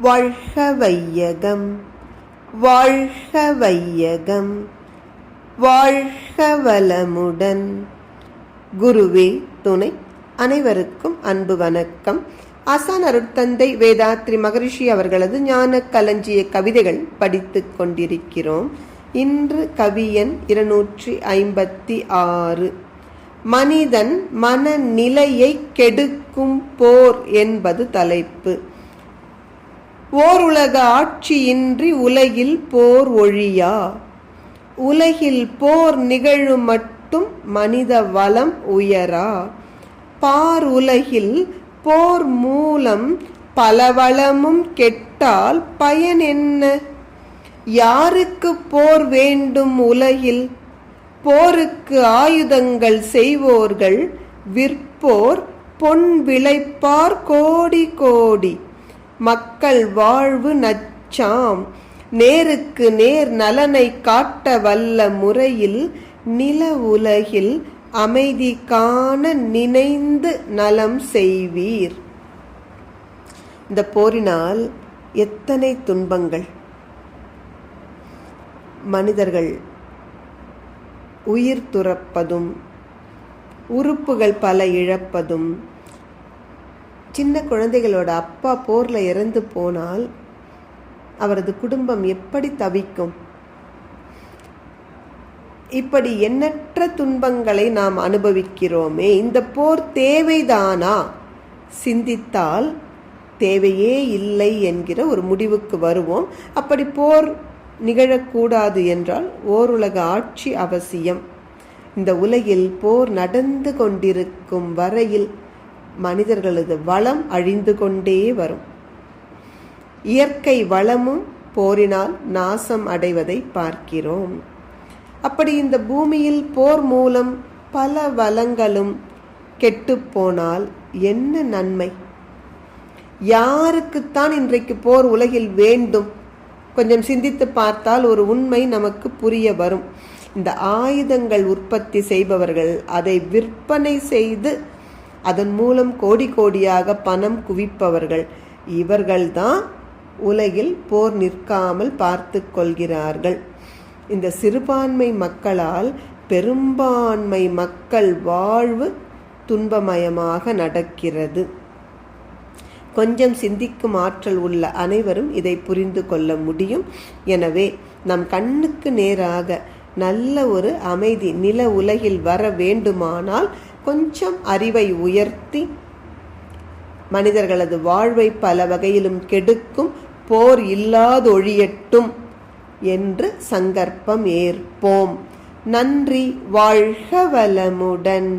வாழ்க வையகம், வாழ்க வையகம், வாழ்க வளமுடன். குருவே துணை. அனைவருக்கும் அன்பு வணக்கம். ஆசான் அருட்தந்தை வேதாத்ரி மகரிஷி அவர்களது ஞான களஞ்சிய கவிதைகள் படித்துக் கொண்டிருக்கிறோம். இன்று கவியன் 256. மனிதன் மனநிலையை கெடுக்கும் போர் என்பது தலைப்பு. ஓருலக ஆட்சியின்றி உலகில் போர் ஒழியா. உலகில் போர் நிகழும் மட்டும் மனித வளம் உயரா. பார் உலகில் போர் மூலம் பல வளமும் கெட்டால் பயன் என்ன? யாருக்கு போர் வேண்டும் உலகில்? போருக்கு ஆயுதங்கள் செய்வோர்கள், விற்போர் பொன் விளைப்பார் கோடி கோடி. மக்கள் வாழ்வு நச்சாம். நேருக்கு நேர் நலனை காட்ட வல்ல முறையில் நில உலகில் அமைதி காண நினைந்து நலம் செய்வீர். இந்த போரினால் எத்தனை துன்பங்கள்! மனிதர்கள் உயிர் துறப்பதும், உறுப்புகள் பல இழப்பதும், சின்ன குழந்தைகளோட அப்பா போர்ல இறந்து போனால் அவரது குடும்பம் எப்படி தவிக்கும்? இப்படி எண்ணற்ற துன்பங்களை நாம் அனுபவிக்கிறோமே. இந்த போர் தேவைதானா? சிந்தித்தால் தேவையே இல்லை என்கிற ஒரு முடிவுக்கு வருவோம். அப்படி போர் நிகழக்கூடாது என்றால் ஓருலக ஆட்சி அவசியம். இந்த உலகில் போர் நடந்து கொண்டிருக்கும் வரையில் மனிதர்களது வளம் அழிந்து கொண்டே வரும். இயற்கை வளமும் போரினால் நாசம் அடைவதை பார்க்கிறோம். அப்படி இந்த பூமியில் போர் மூலம் பல வளங்களும் கெட்டுப்போனால் என்ன நன்மை? யாருக்குத்தான் இன்றைக்கு போர் உலகில் வேண்டும்? கொஞ்சம் சிந்தித்து பார்த்தால் ஒரு உண்மை நமக்கு புரிய வரும். இந்த ஆயுதங்கள் உற்பத்தி செய்பவர்கள், அதை விற்பனை செய்து அதன் மூலம் கோடி கோடியாக பணம் குவிப்பவர்கள், இவர்கள்தான் உலகில் போர் நிற்காமல் பார்த்து கொள்கிறார்கள். இந்த சிறுபான்மை மக்களால் பெரும்பான்மை மக்கள் வாழ்வு துன்பமயமாக நடக்கிறது. கொஞ்சம் சிந்திக்கும் ஆற்றல் உள்ள அனைவரும் இதை புரிந்து கொள்ள முடியும். எனவே நம் கண்ணுக்கு நேராக நல்ல ஒரு அமைதி நில உலகில் வர வேண்டுமானால் கொஞ்சம் அறிவை உயர்த்தி மனிதர்களது வாழ்வை பல வகையிலும் கெடுக்கும் போர் இல்லாதொழியட்டும் என்று சங்கற்பம் ஏற்போம். நன்றி. வாழ்க வளமுடன்.